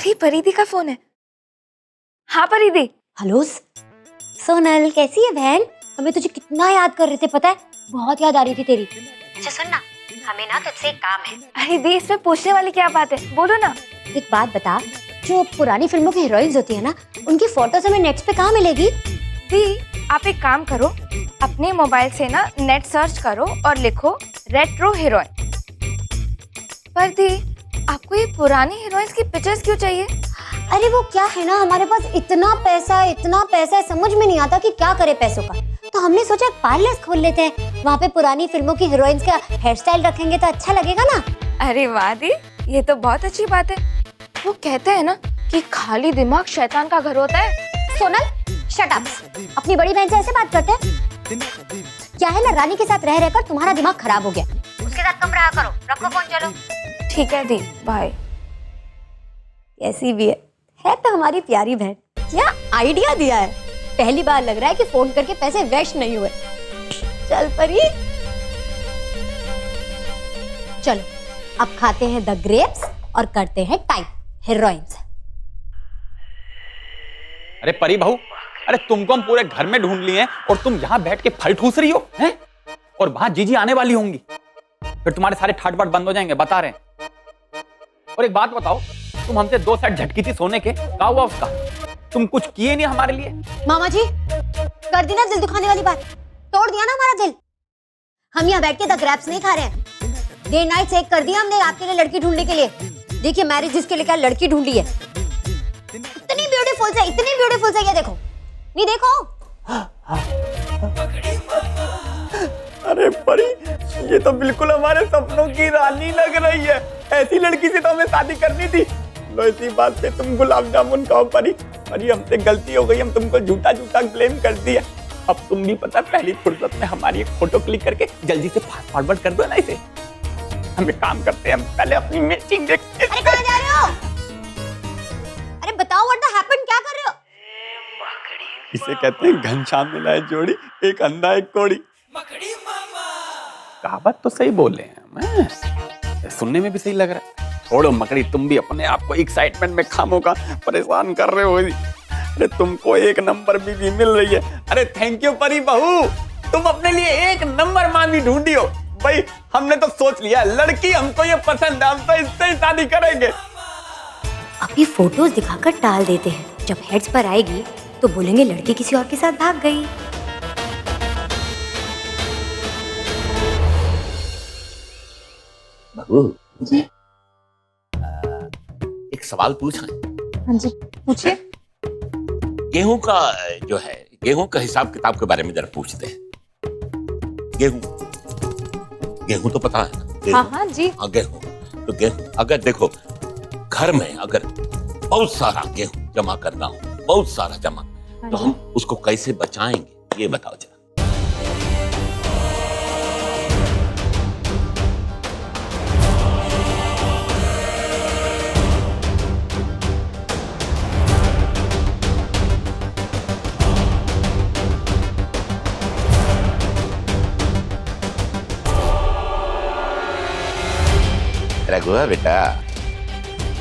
अरे परिधि का फोन है। हाँ परिधि। हेलो सोनल, कैसी है बहन? हमें तुझे कितना याद कर रहे थे, पता है? बहुत याद आ रही थी तेरी। अच्छा सुन ना, हमें ना तुझसे एक काम है। अरे दी, इसमें पूछने वाली क्या बात है, बोलो ना। एक बात बता, जो पुरानी फिल्मों की हीरोइंस होती है ना, उनकी फोटोज हमें नेट पे कहाँ मिलेगी? दी, आप एक काम करो, अपने मोबाइल से ना नेट सर्च करो और लिखो रेट्रो हीरोइन। पर दी, आपको ये पुरानी हीरोइंस की पिक्चर्स क्यों चाहिए? अरे वो क्या है ना, हमारे पास इतना पैसा है, समझ में नहीं आता कि क्या करे पैसों का। तो हमने सोचा पार्लर खोल लेते हैं, वहाँ पे पुरानी फिल्मों की हीरोइंस का हेयर स्टाइल रखेंगे तो अच्छा लगेगा ना। अरे वाह दी, ये तो बहुत अच्छी बात है। वो कहते हैं ना कि खाली दिमाग शैतान का घर होता है। सोनल शट अप, अपनी बड़ी बहन से ऐसे बात करते हैं? क्या है ना, रानी के साथ रह रहकर तुम्हारा दिमाग खराब हो गया, उसके साथ कम रहा करो। रखो फोन, चलो। ठीक है दी, बाय। कैसी भी है तो हमारी प्यारी बहन। क्या आइडिया दिया है, पहली बार लग रहा है कि फोन करके पैसे वेस्ट नहीं हुए। चल परी, चलो अब खाते हैं द ग्रेप्स और करते हैं टाइप हीरोइंस। अरे परी बहू, अरे तुमको हम पूरे घर में ढूंढ लिए हैं और तुम यहाँ बैठ के फल ठूस रही हो हैं? और वहां जीजी आने वाली होंगी, फिर तुम्हारे सारे ठाट बाट बंद हो जाएंगे, बता रहे हैं। और एक बात बताओ, तुम हमसे 2 सेट झटकी थी सोने के, क्या हुआ उसका? तुम कुछ किए नहीं हमारे लिए। मामा जी, कर दी ना दिल दुखाने वाली बात, तोड़ दिया ना हमारा दिल। हम यहाँ बैठ के द ग्रैप्स नहीं खा रहे हैं, डे नाइट चेक कर दिया हमने आपके लिए लड़की ढूंढने के लिए। देखिए मैरिज जिसके लिए क्या लड़की ढूंढी है, इतनी ब्यूटीफुल से, इतनी ब्यूटीफुल से, ये देखो, नहीं देखो। अरे परी, ये तो बिल्कुल हमारे सपनों की रानी लग रही है। ऐसी लड़की से तो हमें शादी करनी थी। लो इसी बात पे तुम गुलाब जामुन खाओ परी। परी हमसे गलती हो गई, हम तुमको झूठा झूठा ब्लेम कर दिया। अब तुम भी पता पहली फुर्सत में हमारी एक फोटो क्लिक करके जल्दी से फास्ट फॉरवर्ड कर दो ना इसे। हमें काम करते हैं, हम पहले अपनी मैचिंग देखते हैं। अरे कहाँ जा रहे हो? अरे बताओ व्हाट द हैपेंड, क्या कर रहे हो? इसे कहते हैं घनश्याम मिलाए जोड़ी, एक अंधा एक कोड़ी। कहावत तो सही बोले हैं, मैं सुनने में भी सही लग रहा है। छोड़ो मकड़ी, तुम भी अपने आप को एक्साइटमेंट में खामोका परेशान कर रहे हो। अरे तुमको 1 नंबर बीवी मिल रही है। अरे थैंक यू परी बहू, तुम अपने लिए 1 नंबर मामी ढूंढी हो। भाई हमने तो सोच लिया, लड़की हमको ये पसंद है, हम तो इससे ही शादी करेंगे। अभी फोटोज दिखाकर टाल देते हैं, जब हेड्स पर आएगी तो बोलेंगे लड़की किसी और के साथ भाग गई। बहू जी। एक सवाल पूछें? हाँ जी, पूछिए। गेहूं का जो है, गेहूं का हिसाब किताब के बारे में जरा पूछते हैं। गेहूं तो पता है ना? हाँ हाँ जी। हाँ गेहूं, तो गेहूं अगर देखो घर में अगर बहुत सारा गेहूं जमा करना हो, बहुत सारा जमा, तो हम उसको कैसे बचाएंगे, ये बताओ जरा। रघुआ बेटा,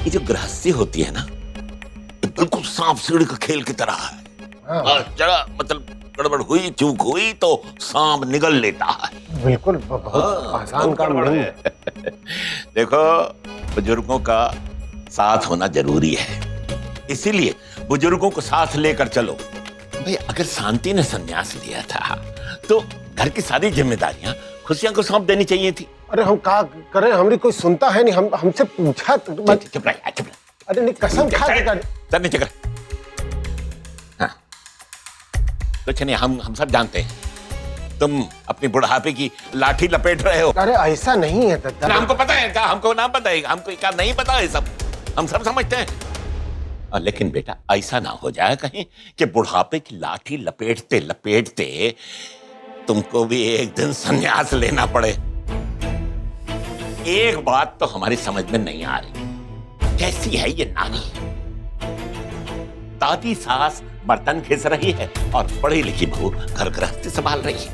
ये जो गृहस्थी होती है ना, ये बिल्कुल सांप सीढ़ी का खेल की तरह है। जरा मतलब गड़बड़ हुई, चूक हुई तो सांप निगल लेता है। बिल्कुल, बहुत आसान काम नहीं है। देखो, बुजुर्गों का साथ होना जरूरी है, इसीलिए बुजुर्गों को साथ लेकर चलो। भाई अगर शांति ने संन्यास लिया था तो घर की सारी जिम्मेदारियां खुशियां को सौंप देनी चाहिए थी। अरे हम क्या करें, हमारी कोई सुनता है नहीं, हम हमसे पूछा तो चुप रह, चुप रह। अरे नहीं, कसम खा के चल नीचे कर। हाँ, कुछ नहीं, हम सब जानते हैं तुम अपनी बुढ़ापे की लाठी लपेट रहे हो। अरे ऐसा नहीं है दादा। हमको पता है, क्या हमको नाम पता है, हमको क्या नहीं पता है, सब हम सब समझते हैं। लेकिन बेटा ऐसा ना हो जाए कहीं कि बुढ़ापे की लाठी लपेटते लपेटते तुमको भी एक दिन संन्यास लेना पड़े। एक बात तो हमारी समझ में नहीं आ रही, कैसी है ये नानी? दादी सास बर्तन घिस रही है और पढ़ी लिखी बहू घर गृहस्थी संभाल रही है।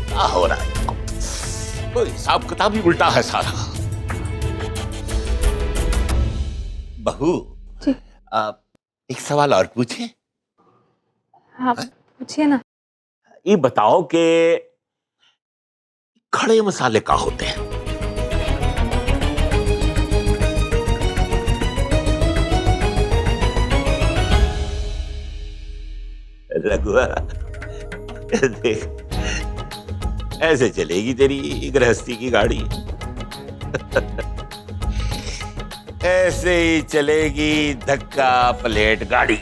क्या हो रहा है? कोई हिसाब किताब ही उल्टा है सारा। बहू जी। एक सवाल और पूछे। हाँ पूछिए ना। ये बताओ कि खड़े मसाले क्या होते हैं? रघुआ देख, ऐसे चलेगी तेरी गृहस्थी की गाड़ी। ऐसे ही चलेगी धक्का पलेट गाड़ी।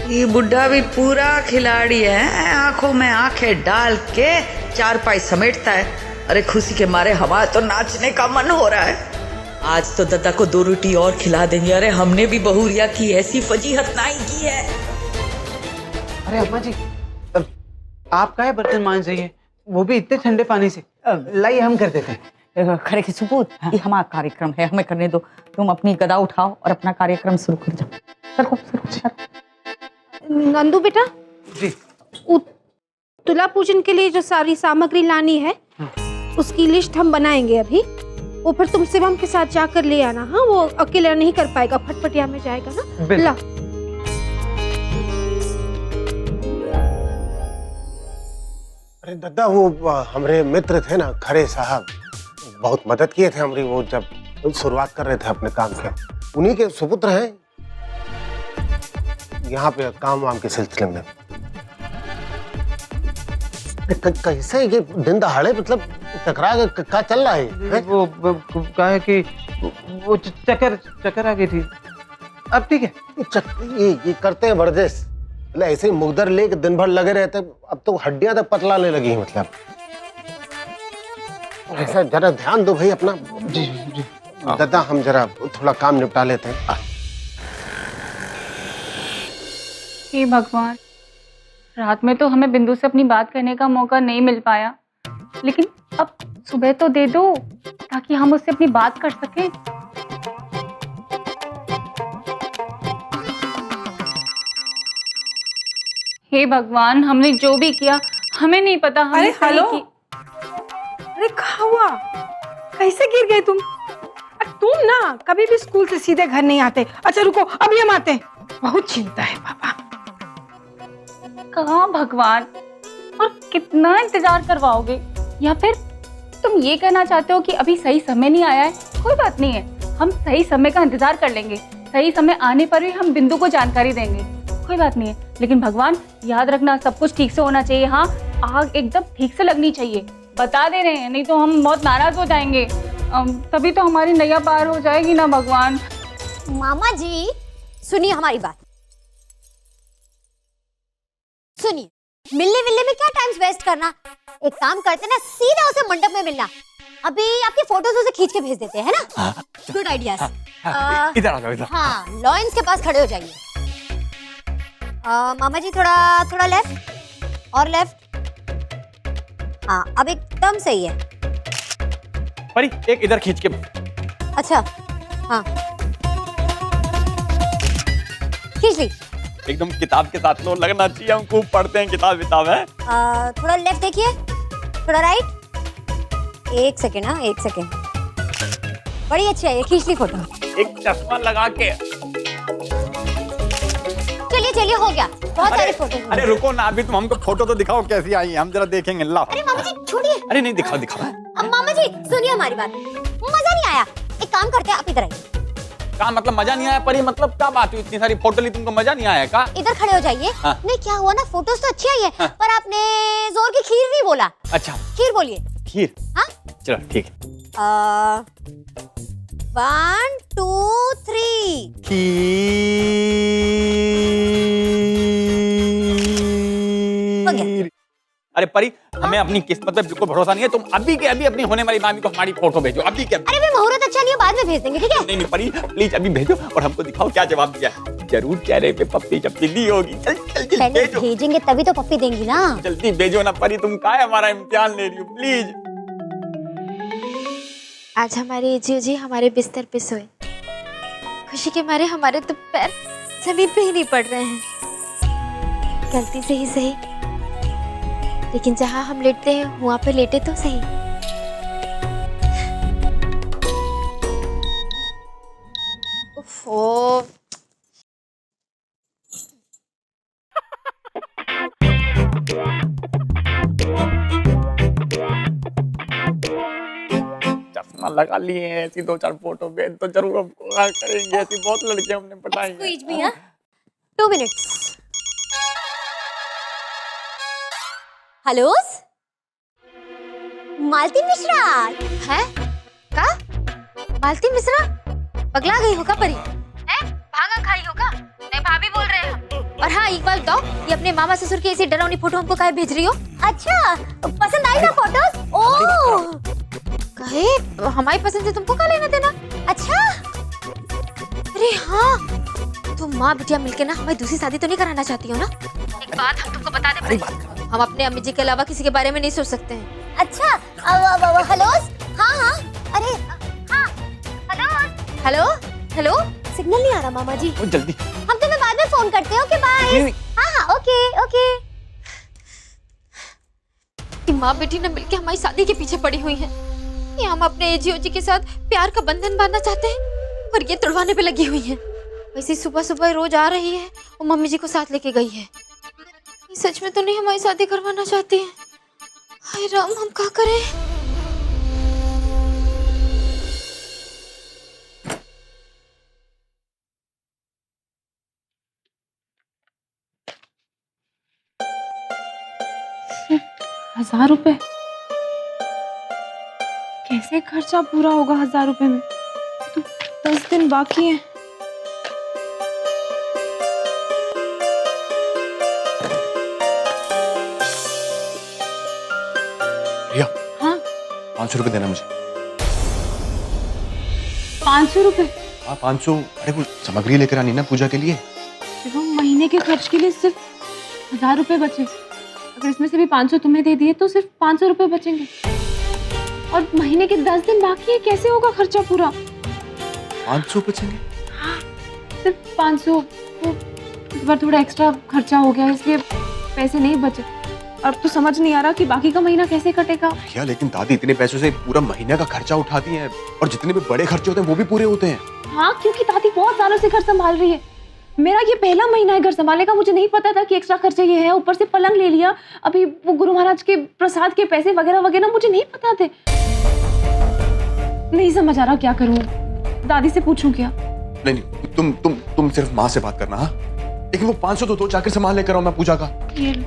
ये बुड्ढा भी पूरा खिलाड़ी है, आंखों में आंखें डाल के चारपाई समेटता है। अरे खुशी के मारे हमारा तो नाचने का मन हो रहा है। आज तो दादा को 2 रोटी और खिला देंगे। अरे हमने भी बहुरिया की ऐसी फजीहत नहीं की है। अरे अम्मा जी, आप काहे बर्तन मांज रही हैं? वो भी इतने ठंडे पानी से। लाइए हम कर देते हैं। खड़े के सबूत, ये हमारा कार्यक्रम है, हमें करने दो। तुम अपनी गदा उठाओ और अपना कार्यक्रम शुरू कर जाओ। सर नंदू बेटा जी। तुला पूजन के लिए जो सारी सामग्री लानी है उसकी लिस्ट हम बनाएंगे अभी। वो फिर तुम शिवम के साथ जाकर ले आना। हाँ, वो अकेला नहीं कर पाएगा, फटफटिया में जाएगा ना। ला अरे दादा, वो हमारे मित्र थे ना खरे साहब, बहुत मदद किए थे हमारी। वो जब शुरुआत कर रहे थे अपने काम के, उन्हीं के सुपुत्र हैं यहाँ पे काम वाम के सिलसिले में। कैसे ये दिन दहाड़े मतलब टकरा के क्या चल रहा है? वो कहा है कि वो चक्कर आ गई थी। अब ठीक है। ये करते हैं वर्जिश, मतलब ऐसे ही मुकदर लेके दिन भर लगे रहते। अब तो हड्डियां तक पतलाने लगी हैं। मतलब ऐसा जरा ध्यान दो भाई अपना। जी जी। दादा, हम जरा थोड़ा काम निपटा लेते हैं। हे भगवान, रात में तो हमें बिंदु से अपनी बात करने का मौका नहीं मिल पाया, लेकिन अब सुबह तो दे दो ताकि हम उससे अपनी बात कर सकें। हे भगवान, हमने जो भी किया हमें नहीं पता हमने अरे सही हेलो, की। अरे कहाँ हुआ? कैसे गिर गए तुम? तुम ना कभी भी स्कूल से सीधे घर नहीं आते। अच्छा रुको, अभी हम आते हैं। बहुत चिंता है पापा। कहाँ भगवान, और कितना इंतजार करवाओगे? या फिर तुम ये कहना चाहते हो कि अभी सही समय नहीं आया है? कोई बात नहीं है, हम सही समय का इंतजार कर लेंगे। सही समय आने पर भी हम बिंदु को जानकारी देंगे। कोई बात नहीं है, लेकिन भगवान याद रखना, सब कुछ ठीक से होना चाहिए। हाँ, आग एकदम ठीक से लगनी चाहिए। बता दे रहे हैं, नहीं तो हम बहुत नाराज हो जाएंगे। तभी तो हमारी नैया पार हो जाएगी ना भगवान। मामा जी सुनिए हमारी बात। सुनिए, मिलने विलने में क्या टाइम वेस्ट करना। एक काम करते ना, सीधा उसे मंडप में मिलना। अभी आपकी फोटोज उसे खींच के भेज देते हैं ना। Good ideas. इधर आ जाओ, इधर। हाँ, लॉयंस के पास खड़े हो जाइए। मामा जी थोड़ा लेफ्ट और लेफ्ट। हाँ, अब एकदम सही है। परी, एक इधर खींच के। अच्छा, हाँ खींच ली। एकदम किताब के साथ लो, लगना चाहिए हम खूब पढ़ते हैं किताब है। थोड़ा लेफ्ट देखिए, थोड़ा राइट। एक सेकेंड, हाँ 1 सेकेंड। बड़ी अच्छी है, खींच ली फोटो। एक चश्मा लगा के। चलिए हो गया, बहुत सारी फोटो। अरे रुको ना, अभी तुम हमको फोटो तो दिखाओ कैसी आई है, हम जरा देखेंगे। लाओ। अरे मामा जी छोड़िए। अरे नहीं, दिखाओ दिखाओ। अब मामा जी सुनिए हमारी बात, मजा नहीं आया। एक काम करते हैं, आप इधर आइए। क्या मतलब मजा नहीं आया परी? मतलब क्या बात हुई, इतनी सारी फोटो ली, तुमको मजा नहीं आया का? इधर खड़े हो जाइए। हाँ। नहीं, क्या हुआ ना, फोटोज तो अच्छी आई है। हाँ। पर आपने जोर की खीर नहीं बोला। अच्छा, खीर बोलिए। खीर। हाँ चलो ठीक है। 1 2 3। खीर। अरे परी, हमें अपनी किस्मत पे बिल्कुल भरोसा नहीं है। तुम अभी के अभी अपनी होने वाली मामी को हमारी फोटो भेजो, अभी के अभी। अरे भाई, मुहूर्त अच्छा नहीं है, बाद में भेज देंगे, ठीक है? नहीं परी, प्लीज अभी भेजो और हमको दिखाओ क्या जवाब दिया। जरूर चेहरे पे पप्पी चप्पी दी होगी। जल्दी पहले भेजो, भेजेंगे तभी तो पप्पी देंगी ना। जल्दी भेजो ना परी। तुम काहे हमारा इम्तिहान ले रही हो? प्लीज। आज हमारे जी जी हमारे बिस्तर पे सोए। खुशी के मारे हमारे तो पैर जमीन पे ही नहीं पड़ रहे हैं। गलती से ही सही, लेकिन जहाँ हम लेटते हैं वहां पे लेटे तो सही। चश्मा लगा लिए हैं, ऐसी 2-4 फोटो भेज तो जरूर हमको हाँ करेंगे। ऐसी बहुत लड़कियां हमने पटाई हैं। स्क्वीज भी, हाँ? 2 मिनट्स। हेलो, मालती मिश्रा है का? मालती मिश्रा पगला गई हो का परी? है भांगा खाई होगा? नहीं भाभी बोल रहे हैं हम। और हाँ, एक बात बताओ, ये अपने मामा ससुर की ऐसी डरावनी फोटो हमको काहे भेज रही हो? अच्छा, पसंद आई ना फोटोज? ओह, कहे हमारी पसंद से तुमको क्या लेना देना? अच्छा, अरे हाँ, तुम माँ बिटिया मिलके ना हमारी दूसरी शादी तो नहीं कराना चाहती हो ना? एक बात हम तुमको बता दें, हम अपने अम्मी जी के अलावा किसी के बारे में नहीं सोच सकते हैं। अच्छा, हेलो, हाँ हाँ, अरे हाँ, हेलो हेलो, सिग्नल नहीं आ रहा मामा जी। जल्दी हम तुम्हें बाद में फोन करते हैं। Okay bye. हाँ हाँ, ओके ओके। माँ बेटी ने मिलके हमारी शादी के पीछे पड़ी हुई हैं। ये हम अपने एजीओ जी के साथ प्यार का बंधन बांधना चाहते हैं और ये तोड़वाने पे लगी हुई हैं। वैसे सुबह सुबह रोज आ रही है और मम्मी जी को साथ लेके गई है। ये सच में तो नहीं हमारी शादी करवाना चाहती है। हाय राम, हम क्या करें? ₹1000? कैसे खर्चा पूरा होगा ₹1000 में? तो 10 दिन बाकी हैं। रिया, हाँ, 500 रुपए देना मुझे। ₹500? हाँ 500। अरे वो सामग्री लेकर आनी ना पूजा के लिए। शिवम, महीने के खर्च के लिए सिर्फ ₹1000 बचे। अगर इसमें से भी 500 तुम्हें दे दिए तो सिर्फ ₹500 बचेंगे। और महीने के 10 दिन बाकी है, कैसे होगा खर्चा पूरा? 500 बचेंगे? हाँ, सिर्फ 500। तो इस बार थोड़ा एक्स्ट्रा खर्चा हो गया, इसलिए पैसे नहीं बचे। अब तो समझ नहीं आ रहा कि बाकी का महीना कैसे कटेगा। क्या लेकिन दादी इतने पैसों से पूरा महीने का खर्चा उठाती हैं और जितने भी बड़े खर्चे होते हैं वो भी पूरे होते हैं। हाँ, क्योंकि दादी बहुत सालों से घर संभाल रही है। मेरा ये पहला महीना है घर संभालने का। मुझे नहीं पता था कि एक्स्ट्रा खर्चे ये है। ऊपर से पलंग ले लिया, अभी वो गुरु महाराज के प्रसाद के पैसे वगैरह वगैरह मुझे नहीं पता थे। नहीं समझ आ रहा क्या करूं। दादी से पूछूं क्या? नहीं, तुम सिर्फ माँ से बात करना। हाँ, लेकिन वो 500 तो दो, जाकर सामान लेकर आओ मैं पूजा का। ये लो।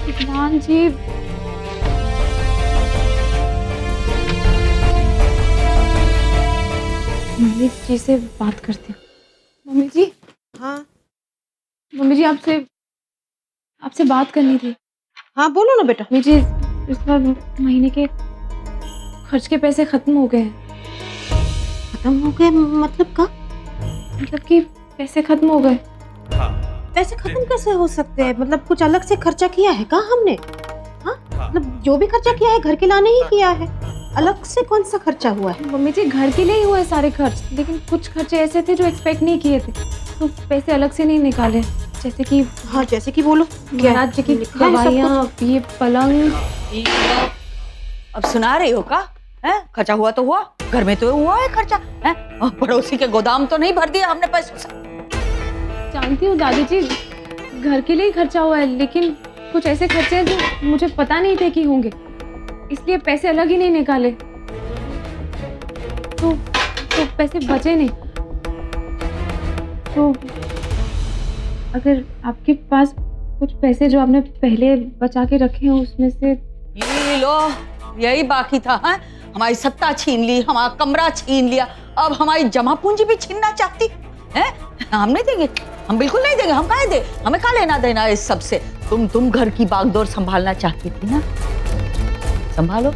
विद्वान जी, मम्मी जी से बात करती हूँ। मम्मी जी। हाँ मम्मी जी, आपसे बात करनी थी। हाँ, बोलो ना बेटा। मम्मी जी, इस बार महीने के खर्च के पैसे खत्म हो गए हैं। खत्म हो गए मतलब का? मतलब कि पैसे खत्म हो गए। पैसे खत्म कैसे हो सकते हैं? मतलब कुछ अलग से खर्चा किया है का हमने? हाँ, मतलब जो भी खर्चा किया है घर के लाने ही किया है। अलग से कौन सा खर्चा हुआ है? मम्मी जी, घर के लिए ही हुआ है सारे खर्च, लेकिन कुछ खर्चे ऐसे थे जो एक्सपेक्ट नहीं किए थे, तो पैसे अलग से नहीं निकाले। जैसे कि हाँ, जैसे कि बोलो। महाराज जी की दवाइयाँ, ये पलंग। अब सुना रही हो का? हैं? खर्चा हुआ तो हुआ, घर में तो हुआ है खर्चा। हैं? और पड़ोसी के गोदाम तो नहीं भर दिया हमने पैसों से। जानती हूँ दादी जी, घर के लिए ही खर्चा हुआ है, लेकिन कुछ ऐसे खर्चे हैं जो मुझे पता नहीं थे कि होंगे, इसलिए पैसे अलग ही नहीं निकाले। तो पैसे बचे नहीं। तो अगर आपके पास कुछ पैसे जो आपने पहले बचा के रखे हैं उसमें से। ये लो, यही बाकी था। हैं? हमारी सत्ता छीन ली, हमारा कमरा छीन लिया, अब हमारी जमा पूंजी भी छीनना चाहती है। हम नहीं देंगे, हम बिल्कुल नहीं देंगे। हम काहे दे, हमें क्या लेना देना इस सब से। तुम घर की बागडोर संभालना चाहती थी ना, संभालो,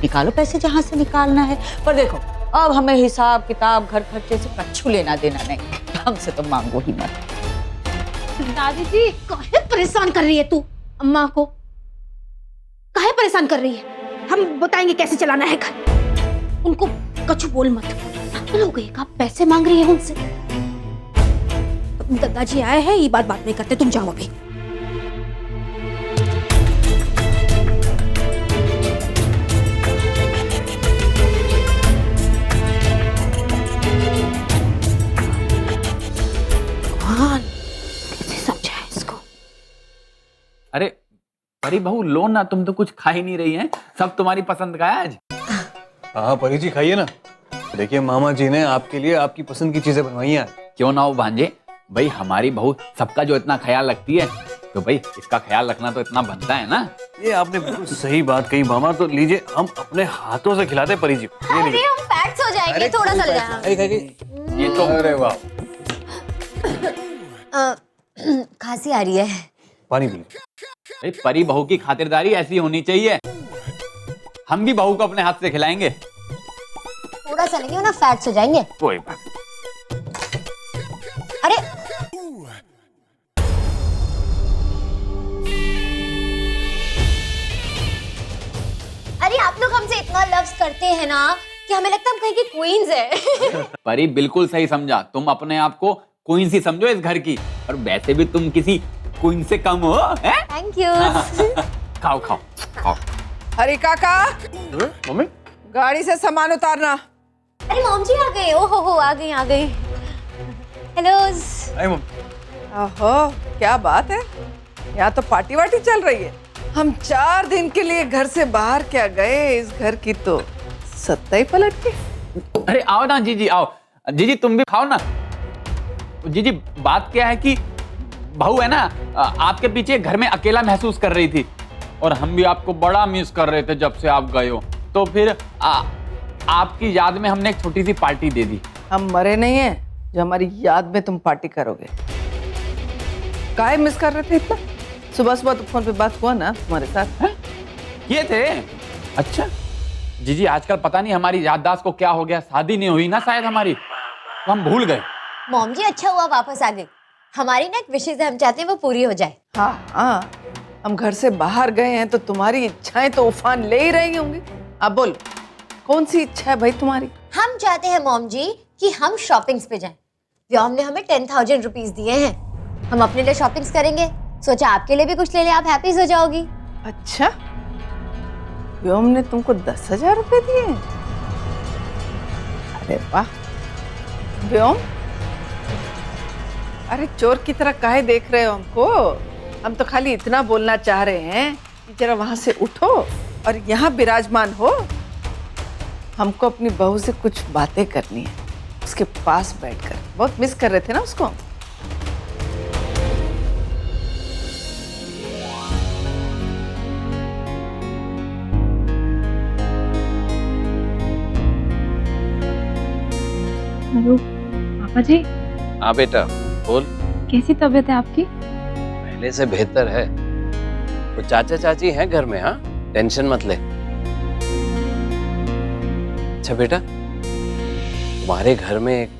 निकालो पैसे जहां से निकालना है। पर देखो, अब हमें हिसाब किताब घर खर्चे से कच्छु लेना देना नहीं। हमसे तो मांगो ही मत। दादी जी, काहे परेशान कर रही है तू अम्मा को? काहे परेशान कर रही है? हम बताएंगे कैसे चलाना है घर। उनको कछु बोल मत। पागल हो गई का? पैसे मांग रही है उनसे। दादाजी आए हैं, ये बात नहीं करते। तुम जाओ अभी। भगवान, कैसे समझाए इसको? अरे परी बहू लो ना, तुम तो कुछ खा ही नहीं रही हैं, सब तुम्हारी पसंद का है आज। हाँ परी जी खाइए ना। देखिए मामा जी ने आपके लिए आपकी पसंद की चीजें बनवाई हैं। क्यों ना हो भांजे, भाई हमारी बहू सबका जो इतना ख्याल रखती है तो भाई इसका ख्याल रखना तो इतना बनता है ना। ये आपने बिल्कुल सही बात कही मामा। तो लीजिए हम अपने हाथों से खिलाते परी जी। ये अरे हम फैट्स हो जाएंगे, थोड़ा सा ले ये तो अरे वाह, खांसी आ रही है। पानी पी। भाई परी बहू की खातिरदारी ऐसी होनी चाहिए। हम भी बहू को अपने हाथ से खिलाएंगे। थोड़ा सा लेंगे ना, फैट्स हो जाएंगे। कोई बात। अरे अरे आप लोग हमसे इतना लव्स करते हैं ना कि हमें लगता है हम कहीं की क्वींस है। परी बिल्कुल सही समझा, तुम अपने आप को क्वीन सी समझो इस घर की, और वैसे भी तुम किसी क्वीन से कम हो। Thank you. खाओ खाओ खाओ। हरी काका, मम्मी गाड़ी से सामान उतारना। अरे मॉम जी आ गए। ओहो हो, आ गई आ गई। हेलो। आई मम्मी। ओहो, क्या बात है, यहाँ तो पार्टी वार्टी चल रही है। हम 4 दिन के लिए घर से बाहर क्या गए, इस घर की तो सत्ता ही पलट गई। अरे आओ ना जीजी, आओ जीजी, तुम भी खाओ ना। जीजी बात क्या है कि बहू है ना आपके पीछे घर में अकेला महसूस कर रही थी, और हम भी आपको बड़ा मिस कर रहे थे जब से आप गए हो। तो फिर आपकी याद में हमने एक छोटी सी पार्टी दे दी। हम मरे नहीं हैं जो हमारी याद में तुम पार्टी करोगे। काहे मिस कर रहे थे इतना? सुबह सुबह तो फोन पे बात हुआ ना तुम्हारे साथ। ये थे? अच्छा जीजी, आजकल पता नहीं हमारी याददाश्त को क्या हो गया, शादी नहीं हुई ना शायद हमारी, तो हम भूल गए। मॉम जी अच्छा हुआ वापस आ गए। हमारी ना एक विशेष हम चाहते हैं वो पूरी हो जाए। हाँ हाँ, हम घर से बाहर गए हैं तो तुम्हारी इच्छाएं तो उफान ले ही रही होंगी। अब बोल, कौन सी इच्छा है भाई तुम्हारी? हम चाहते हैं मॉम जी कि हम शॉपिंग्स पे जाएं। व्योम ने हमें 10,000 रुपीस दिए हैं, हम अपने लिए शॉपिंग्स करेंगे। सोचा आपके लिए भी कुछ ले ले, आप हैप्पी हो जाओगी। अच्छा, व्योम ने तुमको 10,000 रुपए दिए? अरे वाह व्योम, अरे चोर की तरह काहे देख रहे हो हमको? हम तो खाली इतना बोलना चाह रहे हैं कि जरा वहां से उठो और यहाँ विराजमान हो। हमको अपनी बहू से कुछ बातें करनी है, उसके पास बैठकर। बहुत मिस कर रहे थे ना उसको। हेलो पापा जी। हाँ बेटा बोल। कैसी तबीयत है आपकी? पहले से बेहतर है। वो चाचा चाची हैं घर में। हाँ टेंशन मत ले। अच्छा बेटा, तुम्हारे घर में एक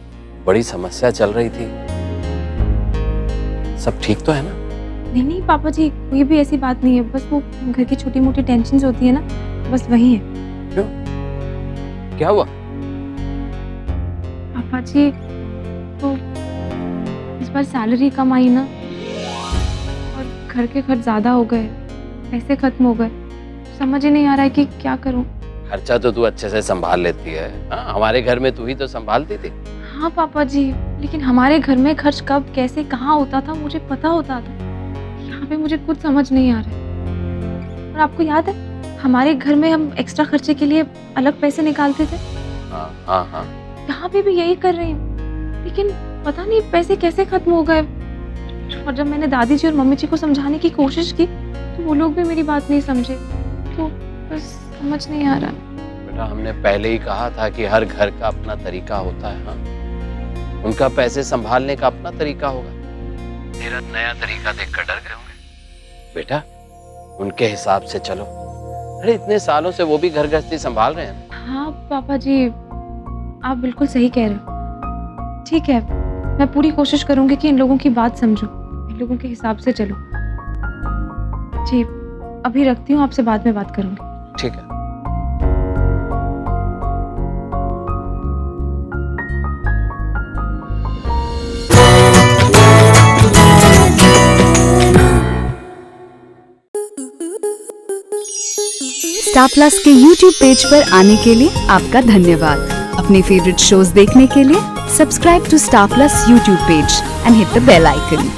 बड़ी समस्या चल रही थी, सब ठीक तो है ना? नहीं नहीं पापा जी, कोई भी ऐसी बात नहीं है, बस वो घर की छोटी मोटी टेंशन होती है ना, बस वही है। क्यों, क्या हुआ? पापा जी तो इस बार सैलरी कम आई ना, और घर के खर्च ज्यादा हो गए, पैसे खत्म हो गए, समझ ही नहीं आ रहा है कि क्या करूं। खर्चा तो तू अच्छे से संभाल लेती है। हाँ, हमारे घर में तू ही तो संभालती थी। हाँ पापा जी, लेकिन हमारे घर में खर्च कब कैसे कहाँ होता था मुझे पता होता था, यहाँ पे मुझे कुछ समझ नहीं आ रहा है। और आपको याद है हमारे घर में हम एक्स्ट्रा खर्चे के लिए अलग पैसे निकालते थे? हाँ हाँ हाँ, यहाँ पे भी यही कर रही हूँ, लेकिन पता नहीं पैसे कैसे खत्म हो गए। और जब मैंने दादी जी और मम्मी जी को समझाने की कोशिश की तो वो लोग भी मेरी बात नहीं समझे, तो बस समझ नहीं आ रहा। बेटा हमने पहले ही कहा था कि हर घर का अपना तरीका होता है। हाँ, उनका पैसे संभालने का अपना तरीका होगा। तेरा नया तरीका देखकर डर गए होंगे। बेटा उनके हिसाब से चलो। अरे इतने सालों से वो भी घर गृहस्थी संभाल रहे हैं। हाँ पापा जी, आप बिल्कुल सही कह रहे हो। ठीक है, मैं पूरी कोशिश करूंगी कि इन लोगों की बात समझूं, इन लोगों के हिसाब से चलो। जी अभी रखती हूँ, आपसे बाद में बात करूंगी। ठीक है। स्टार प्लस के YouTube पेज पर आने के लिए आपका धन्यवाद। अपने फेवरेट शोज देखने के लिए subscribe to Star Plus YouTube page and hit the bell icon.